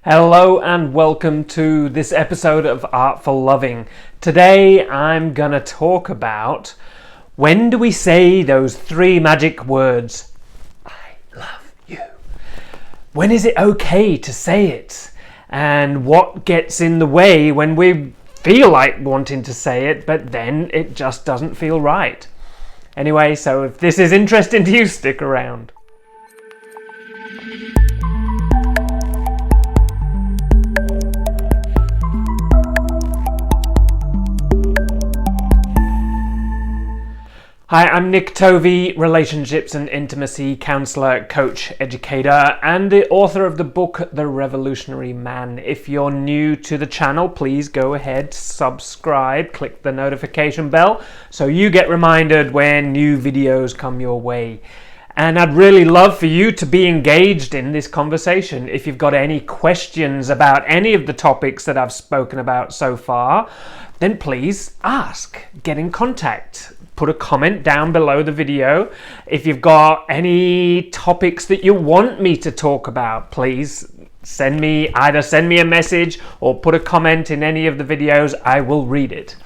Hello and welcome to this episode of Artful Loving. Today I'm gonna talk about when do we say those three magic words, I love you. When is it okay to say it? And what gets in the way when we feel like wanting to say it, but then it just doesn't feel right. Anyway, so if this is interesting to you, stick around. Hi, I'm Nick Tovey, relationships and intimacy counselor, coach, educator, and the author of the book, The Revolutionary Man. If you're new to the channel, please go ahead, subscribe, click the notification bell so you get reminded when new videos come your way. And I'd really love for you to be engaged in this conversation. If you've got any questions about any of the topics that I've spoken about so far, then please ask, get in contact. Put a comment down below the video. If you've got any topics that you want me to talk about, please send me a message or put a comment in any of the videos. I will read it.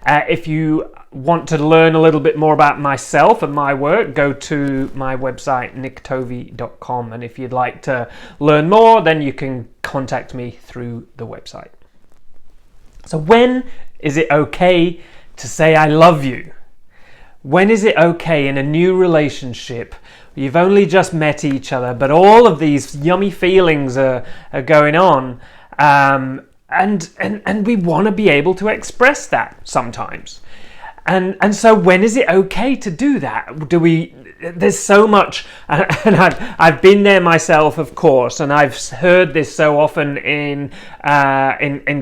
If you want to learn a little bit more about myself and my work, go to my website nicktovey.com, and if you'd like to learn more, then you can contact me through the website. So when is it okay to say I love you? When is it okay in a new relationship? You've only just met each other, but all of these yummy feelings are going on, and we want to be able to express that sometimes. And so when is it okay to do that? There's so much, and I've been there myself, of course, and I've heard this so often in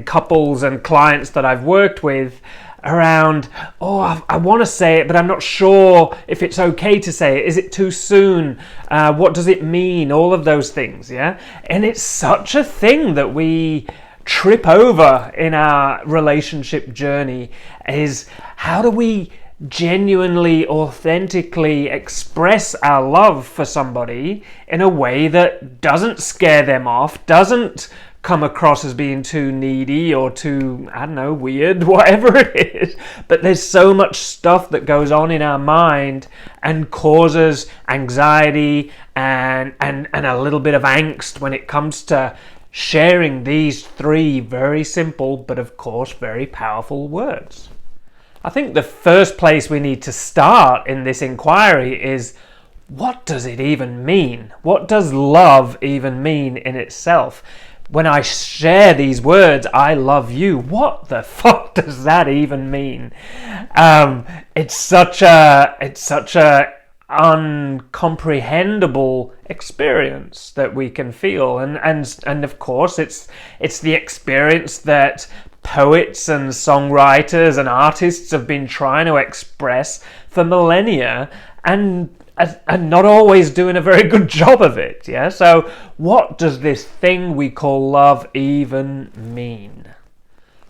couples and clients that I've worked with, around, I want to say it, but I'm not sure if it's okay to say it. Is it too soon? What does it mean? All of those things, yeah? And it's such a thing that we trip over in our relationship journey, is how do we genuinely, authentically express our love for somebody in a way that doesn't scare them off, doesn't come across as being too needy or too, I don't know, weird, whatever it is. But there's so much stuff that goes on in our mind and causes anxiety and a little bit of angst when it comes to sharing these three very simple but of course very powerful words. I think the first place we need to start in this inquiry is, what does it even mean? What does love even mean in itself? When I share these words, I love you, what the fuck does that even mean? It's such a uncomprehendable experience that we can feel, and of course it's the experience that poets and songwriters and artists have been trying to express for millennia, and not always doing a very good job of it. Yeah. So what does this thing we call love even mean?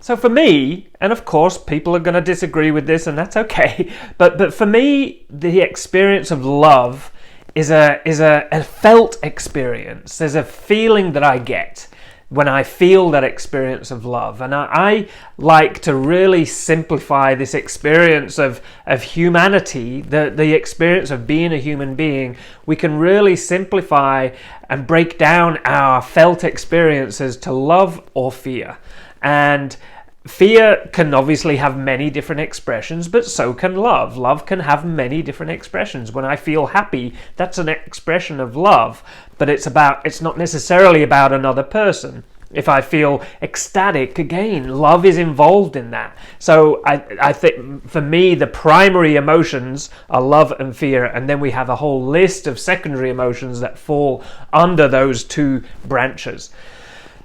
So for me, and of course people are going to disagree with this, and that's okay, but for me, the experience of love is a felt experience. There's a feeling that I get when I feel that experience of love. And I like to really simplify this experience of humanity, the experience of being a human being. We can really simplify and break down our felt experiences to love or fear. And fear can obviously have many different expressions, but so can love. Love can have many different expressions. When I feel happy, that's an expression of love, but it's not necessarily about another person. If I feel ecstatic, again, love is involved in that. So I think for me, the primary emotions are love and fear, and then we have a whole list of secondary emotions that fall under those two branches.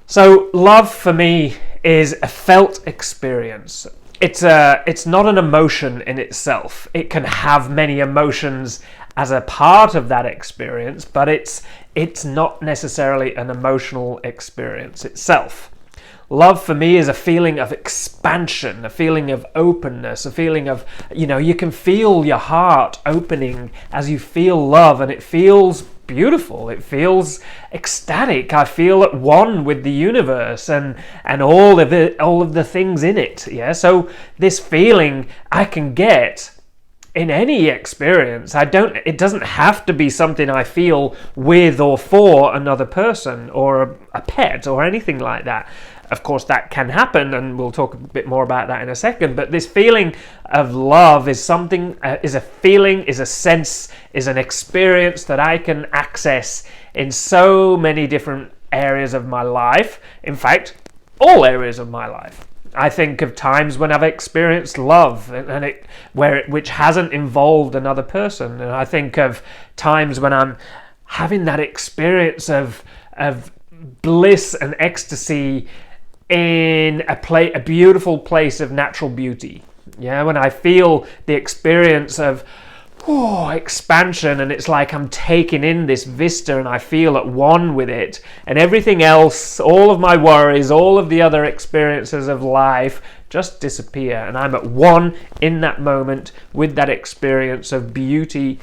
So love for me is a felt experience. It's not an emotion in itself. It can have many emotions as a part of that experience, but it's not necessarily an emotional experience itself. Love for me is a feeling of expansion, a feeling of openness, a feeling of, you can feel your heart opening as you feel love, and it feels beautiful. It feels ecstatic. I feel at one with the universe and all of the things in it. Yeah. So this feeling I can get in any experience. It doesn't have to be something I feel with or for another person or a pet or anything like that. Of course, that can happen, and we'll talk a bit more about that in a second. But this feeling of love is something, is a feeling, is a sense, is an experience that I can access in so many different areas of my life. In fact, all areas of my life. I think of times when I've experienced love which hasn't involved another person, and I think of times when I'm having that experience of bliss and ecstasy in a beautiful place of natural beauty. Yeah, when I feel the experience of expansion, and it's like I'm taking in this vista and I feel at one with it, and everything else, all of my worries, all of the other experiences of life just disappear, and I'm at one in that moment with that experience of beauty.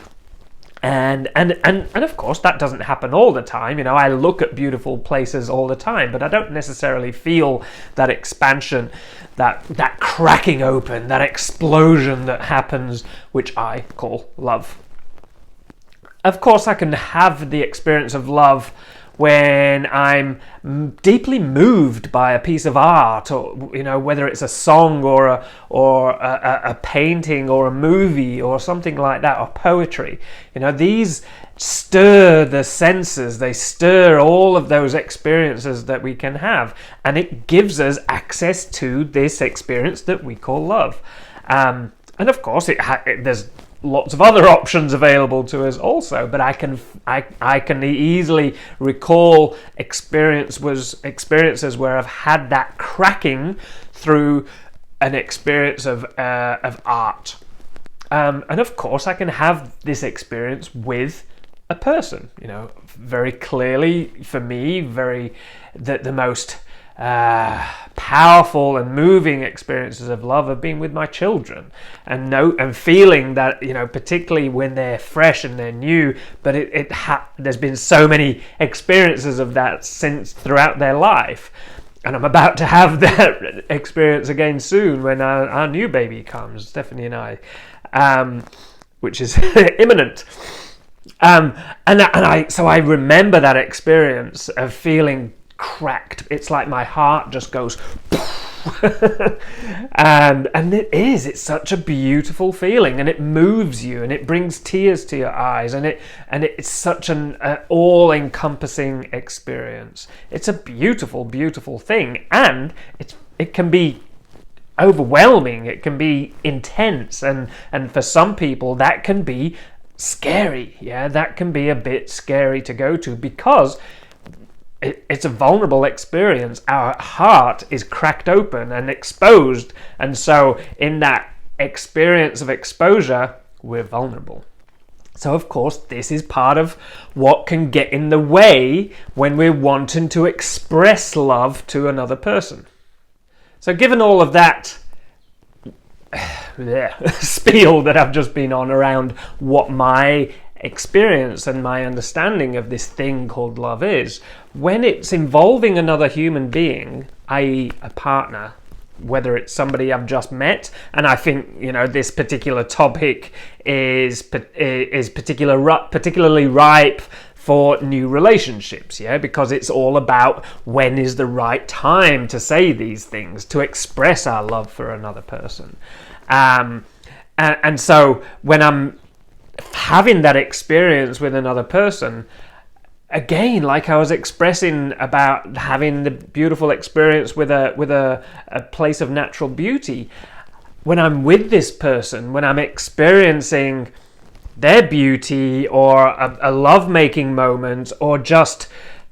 And of course that doesn't happen all the time. You know, I look at beautiful places all the time, but I don't necessarily feel that expansion, that cracking open, that explosion that happens, which I call love. Of course, I can have the experience of love when I'm deeply moved by a piece of art, or, you know, whether it's a song or a painting or a movie or something like that, or poetry. You know, these stir the senses, they stir all of those experiences that we can have, and it gives us access to this experience that we call love. And of course, there's lots of other options available to us also, but I can easily recall experiences where I've had that cracking through an experience of art, and of course I can have this experience with a person. You know, very clearly for me, the most powerful and moving experiences of love have been with my children, and feeling that, you know, particularly when they're fresh and they're new, but there's been so many experiences of that throughout their life, and I'm about to have that experience again soon when our new baby comes, Stephanie and I, which is imminent. So I remember that experience of feeling cracked. It's like my heart just goes and it's such a beautiful feeling, and it moves you, and it brings tears to your eyes, and it's such an all-encompassing experience. It's a beautiful, beautiful thing, and it can be overwhelming, it can be intense, and for some people that can be scary. Yeah, that can be a bit scary to go to, because it's a vulnerable experience. Our heart is cracked open and exposed, and so in that experience of exposure, we're vulnerable. So of course, this is part of what can get in the way when we're wanting to express love to another person. So given all of that spiel that I've just been on around what my experience and my understanding of this thing called love is, when it's involving another human being, i.e. a partner, whether it's somebody I've just met, and I think, you know, this particular topic is particularly ripe for new relationships, yeah, because it's all about when is the right time to say these things, to express our love for another person. And so when I'm having that experience with another person, again, like I was expressing about having the beautiful experience with a place of natural beauty, when I'm with this person, when I'm experiencing their beauty or a love-making moment, or just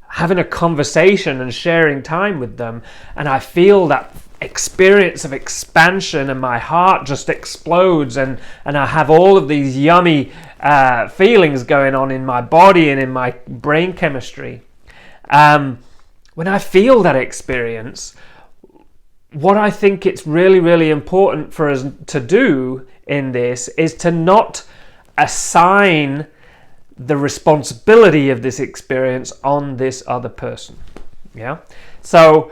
having a conversation and sharing time with them, and I feel that experience of expansion and my heart just explodes, and I have all of these yummy feelings going on in my body and in my brain chemistry. When I feel that experience, what I think it's really, really important for us to do in this is to not assign the responsibility of this experience on this other person. Yeah? So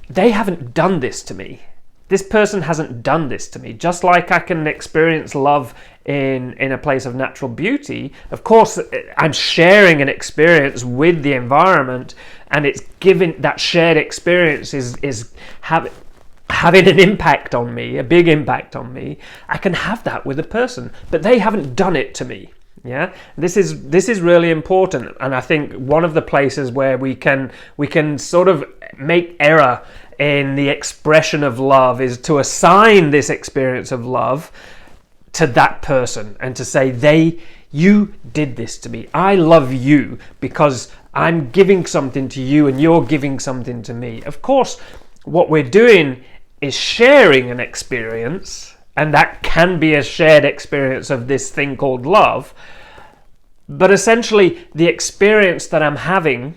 they haven't done this to me. This person hasn't done this to me. Just like I can experience love in a place of natural beauty, of course, I'm sharing an experience with the environment, and it's given that shared experience is having an impact on me, a big impact on me. I can have that with a person, but they haven't done it to me. Yeah, this is really important, and I think one of the places where we can sort of make error in the expression of love is to assign this experience of love to that person and to say, you did this to me. I love you because I'm giving something to you and you're giving something to me. Of course, what we're doing is sharing an experience, and that can be a shared experience of this thing called love. But essentially, the experience that I'm having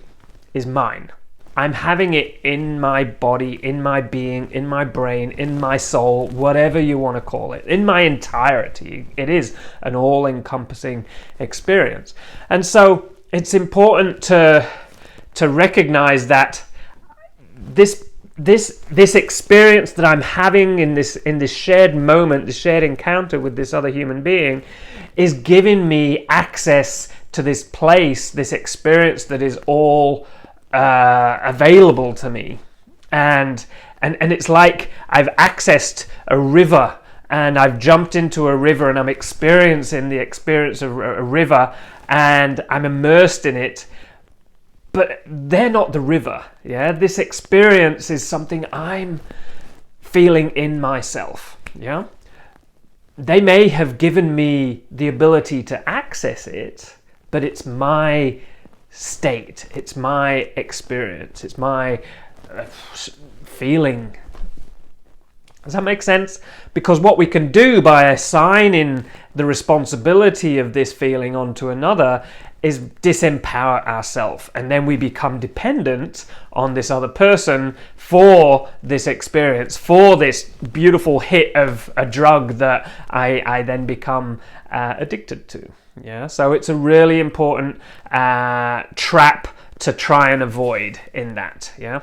is mine. I'm having it in my body, in my being, in my brain, in my soul, whatever you want to call it, in my entirety. It is an all-encompassing experience. And so it's important to recognize that this experience that I'm having in this shared moment, this shared encounter with this other human being, is giving me access to this place, this experience that is all available to me, and it's like I've accessed a river, and I've jumped into a river, and I'm experiencing the experience of a river, and I'm immersed in it. But they're not the river. Yeah, this experience is something I'm feeling in myself. Yeah, they may have given me the ability to access it, but it's my state, it's my experience, it's my feeling. Does that make sense? Because what we can do by assigning the responsibility of this feeling onto another is disempower ourselves, and then we become dependent on this other person for this experience, for this beautiful hit of a drug that I then become addicted to. Yeah, so it's a really important trap to try and avoid in that. Yeah,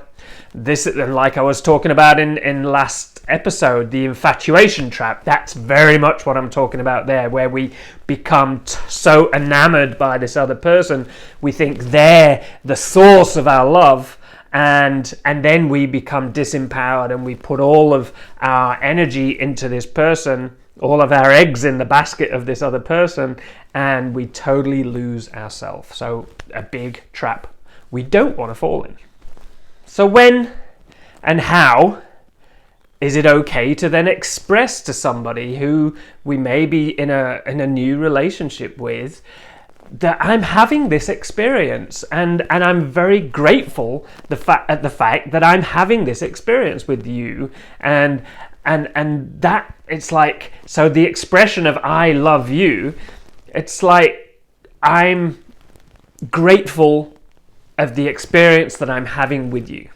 this, like I was talking about in last episode, the infatuation trap. That's very much what I'm talking about there, where we become so enamored by this other person, we think they're the source of our love, and then we become disempowered, and we put all of our energy into this person, all of our eggs in the basket of this other person, and we totally lose ourselves. So a big trap we don't want to fall in. So when and how is it okay to then express to somebody who we may be in a new relationship with that I'm having this experience, and I'm very grateful at the fact that I'm having this experience with you, and that it's like, so the expression of I love you, it's like I'm grateful of the experience that I'm having with you.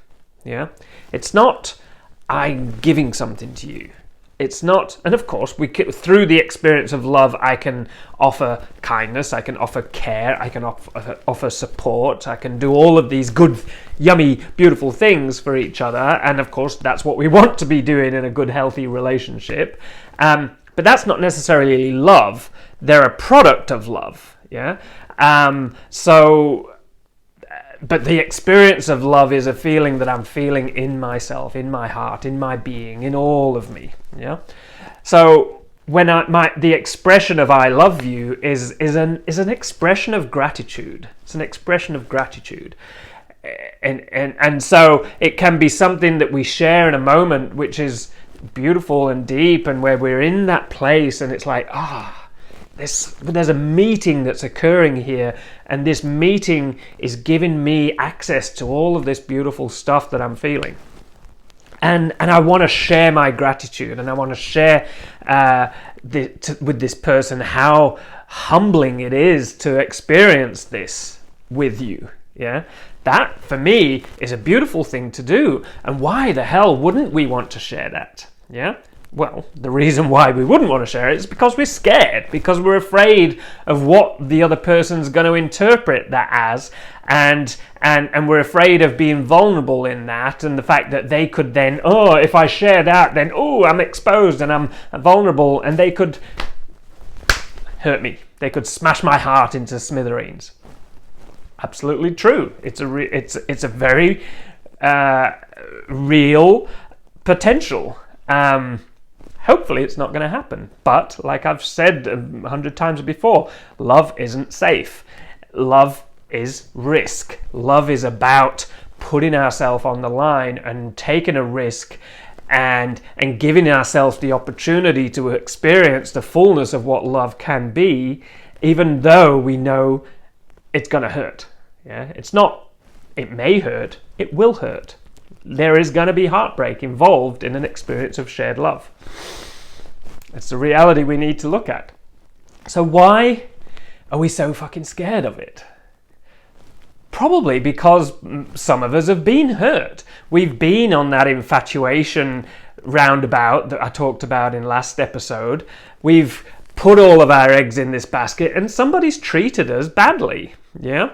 Yeah, it's not I'm giving something to you. It's not, and of course, through the experience of love, I can offer kindness, I can offer care, I can offer support, I can do all of these good, yummy, beautiful things for each other, and of course, that's what we want to be doing in a good, healthy relationship. But that's not necessarily love. They're a product of love. Yeah. But the experience of love is a feeling that I'm feeling in myself, in my heart, in my being, in all of me. Yeah. So when the expression of I love you is an expression of gratitude. It's an expression of gratitude, and so it can be something that we share in a moment which is beautiful and deep, and where we're in that place, and it's like there's a meeting that's occurring here, and this meeting is giving me access to all of this beautiful stuff that I'm feeling, and I want to share my gratitude, and I want to share with this person how humbling it is to experience this with you. Yeah, that for me is a beautiful thing to do, and why the hell wouldn't we want to share that? Yeah, Well, the reason why we wouldn't want to share it is because we're scared, because we're afraid of what the other person's going to interpret that as, and we're afraid of being vulnerable in that, and the fact that they could then, oh, if I share that, then, oh, I'm exposed and I'm vulnerable, and they could hurt me. They could smash my heart into smithereens. Absolutely true. It's a very real potential. Hopefully it's not going to happen. But like I've said 100 times before, love isn't safe. Love is risk. Love is about putting ourselves on the line and taking a risk and giving ourselves the opportunity to experience the fullness of what love can be, even though we know it's going to hurt. Yeah, it's not, it may hurt, it will hurt. There is going to be heartbreak involved in an experience of shared love. It's the reality we need to look at. So why are we so fucking scared of it? Probably because some of us have been hurt. We've been on that infatuation roundabout that I talked about in last episode. We've put all of our eggs in this basket and somebody's treated us badly. Yeah?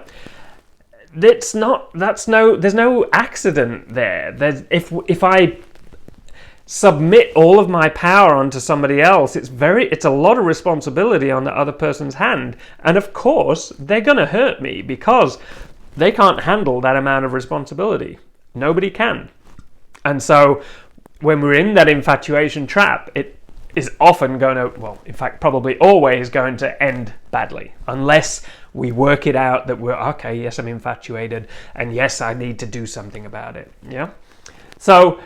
There's no accident there. If I submit all of my power onto somebody else, it's a lot of responsibility on the other person's hand, and of course they're going to hurt me because they can't handle that amount of responsibility. Nobody can. And so when we're in that infatuation trap, it is often going to, well, in fact, probably always going to end badly, unless we work it out that we're, okay, yes, I'm infatuated, and yes, I need to do something about it. Yeah? So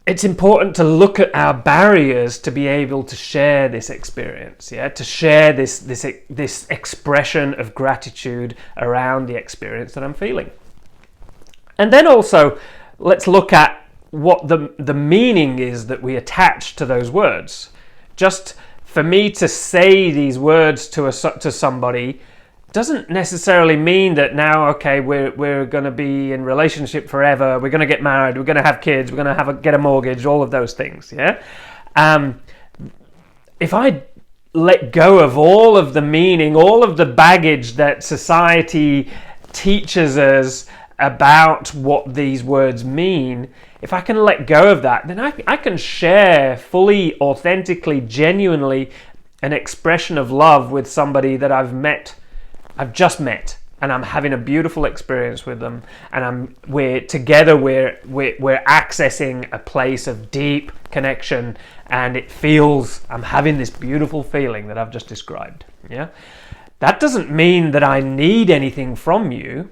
it's important to look at our barriers to be able to share this experience, yeah, to share this expression of gratitude around the experience that I'm feeling. And then also, let's look at what the meaning is that we attach to those words. Just for me to say these words to somebody doesn't necessarily mean that now, okay, we're going to be in relationship forever, we're going to get married, we're going to have kids, we're going to get a mortgage, all of those things, yeah? If I let go of all of the meaning, all of the baggage that society teaches us about what these words mean, if I can let go of that, then I can share fully, authentically, genuinely an expression of love with somebody that I've just met, and I'm having a beautiful experience with them, and we're accessing a place of deep connection, and I'm having this beautiful feeling that I've just described. Yeah, that doesn't mean that I need anything from you,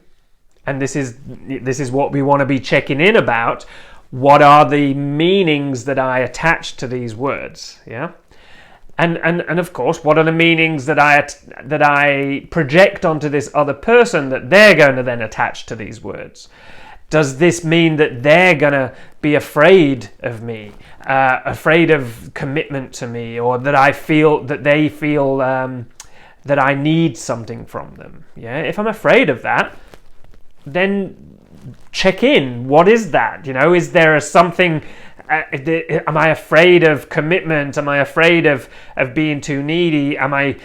and this is what we want to be checking in about. What are the meanings that I attach to these words? Yeah. And of course, what are the meanings that I project onto this other person that they're going to then attach to these words? Does this mean that they're going to be afraid of me, afraid of commitment to me, or that they feel that I need something from them? Yeah, if I'm afraid of that, then check in. What is that? Is there something? Am I afraid of commitment? Am I afraid of being too needy? Am I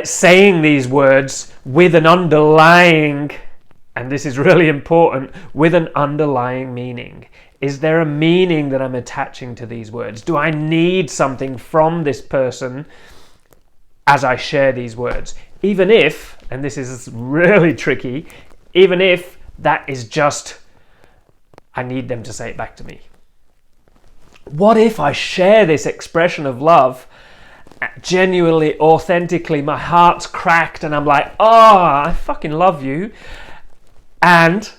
saying these words with an underlying, and this is really important, with an underlying meaning? Is there a meaning that I'm attaching to these words? Do I need something from this person as I share these words? Even if, and this is really tricky, even if that is just, I need them to say it back to me. What if I share this expression of love genuinely, authentically, my heart's cracked and I'm like, oh, I fucking love you, and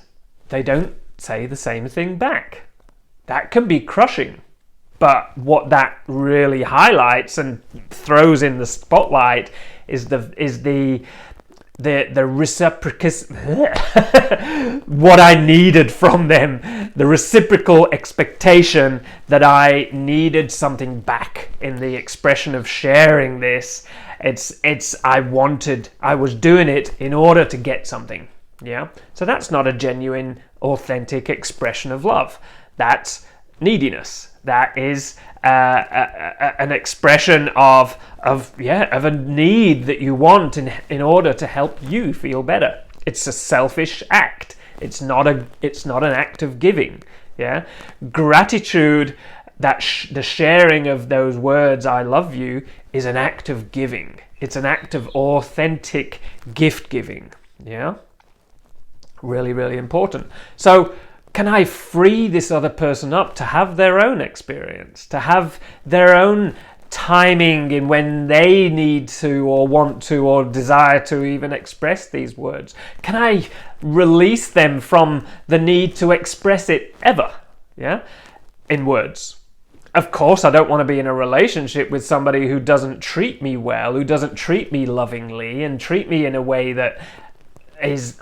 they don't say the same thing back? That can be crushing. But what that really highlights and throws in the spotlight is the reciprocated, what I needed from them, the reciprocal expectation that I needed something back in the expression of sharing this. I was doing it in order to get something. Yeah. So that's not a genuine, authentic expression of love. That's neediness. That is an expression of a need that you want in order to help you feel better. It's a selfish act. It's not an act of giving. Yeah, gratitude, the sharing of those words, I love you, is an act of giving. It's an act of authentic gift giving. Yeah, really, really important. So can I free this other person up to have their own experience, to have their own timing in when they need to or want to or desire to even express these words? Can I release them from the need to express it ever, in words? Of course, I don't want to be in a relationship with somebody who doesn't treat me well, who doesn't treat me lovingly and treat me in a way that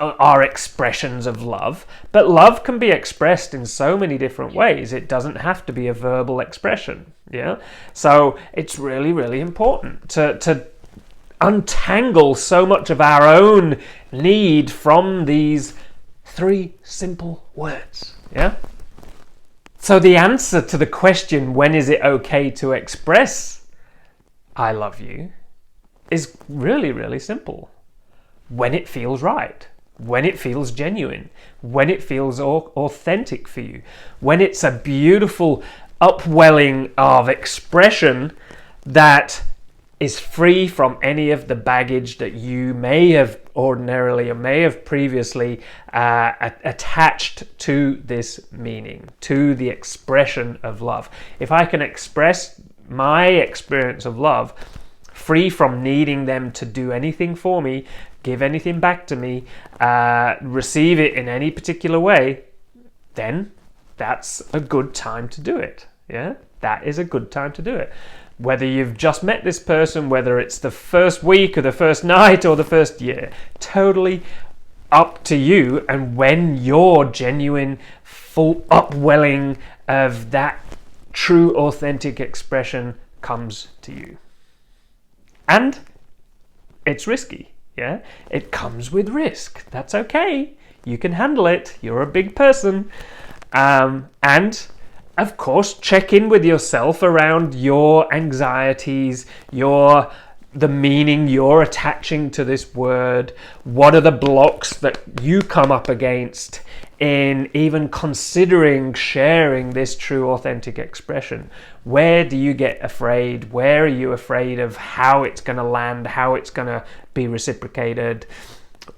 are expressions of love. But love can be expressed in so many different ways. It doesn't have to be a verbal expression. Yeah. So it's really, really important to untangle so much of our own need from these 3 simple words. Yeah. So the answer to the question, when is it okay to express I love you, is really, really simple. When it feels right, when it feels genuine, when it feels authentic for you, when it's a beautiful upwelling of expression that is free from any of the baggage that you may have ordinarily or may have previously attached to this meaning, to the expression of love. If I can express my experience of love free from needing them to do anything for me, give anything back to me, receive it in any particular way, then that's a good time to do it. Yeah, that is a good time to do it. Whether you've just met this person, whether it's the first week or the first night or the first year, totally up to you and when your genuine, full upwelling of that true, authentic expression comes to you. And it's risky. Yeah, it comes with risk. That's okay. You can handle it. You're a big person. And of course, check in with yourself around your anxieties, the meaning you're attaching to this word. What are the blocks that you come up against in even considering sharing this true, authentic expression? Where do you get afraid? Where are you afraid of how it's going to land, how it's going to be reciprocated,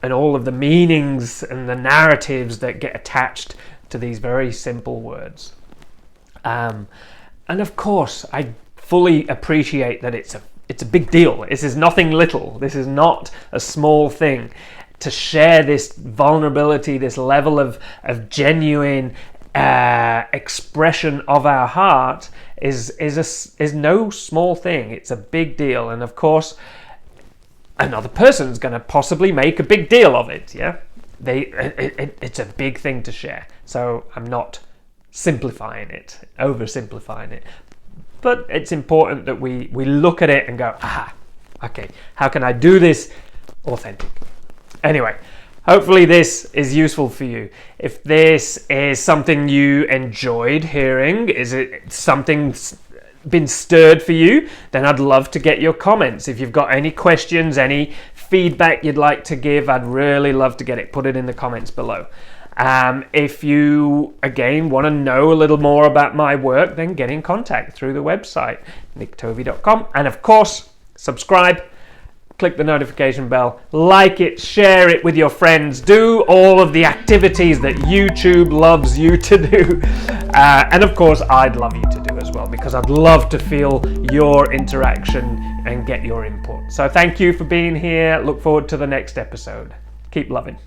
and all of the meanings and the narratives that get attached to these very simple words? And of course, I fully appreciate that it's a big deal. This is nothing little. This is not a small thing. To share this vulnerability, this level of genuine expression of our heart is no small thing. It's a big deal, and of course, another person's going to possibly make a big deal of it. Yeah, it's a big thing to share. So I'm not simplifying it, oversimplifying it, but it's important that we look at it and go, aha, okay, how can I do this authentic? Anyway, hopefully this is useful for you. If this is something you enjoyed hearing, is it something been stirred for you, then I'd love to get your comments. If you've got any questions, any feedback you'd like to give, I'd really love to get it. Put it in the comments below. If you, again, want to know a little more about my work, then get in contact through the website, nicktovey.com. And of course, subscribe, click the notification bell, like it, share it with your friends, do all of the activities that YouTube loves you to do. And of course, I'd love you to do as well, because I'd love to feel your interaction and get your input. So thank you for being here. Look forward to the next episode. Keep loving.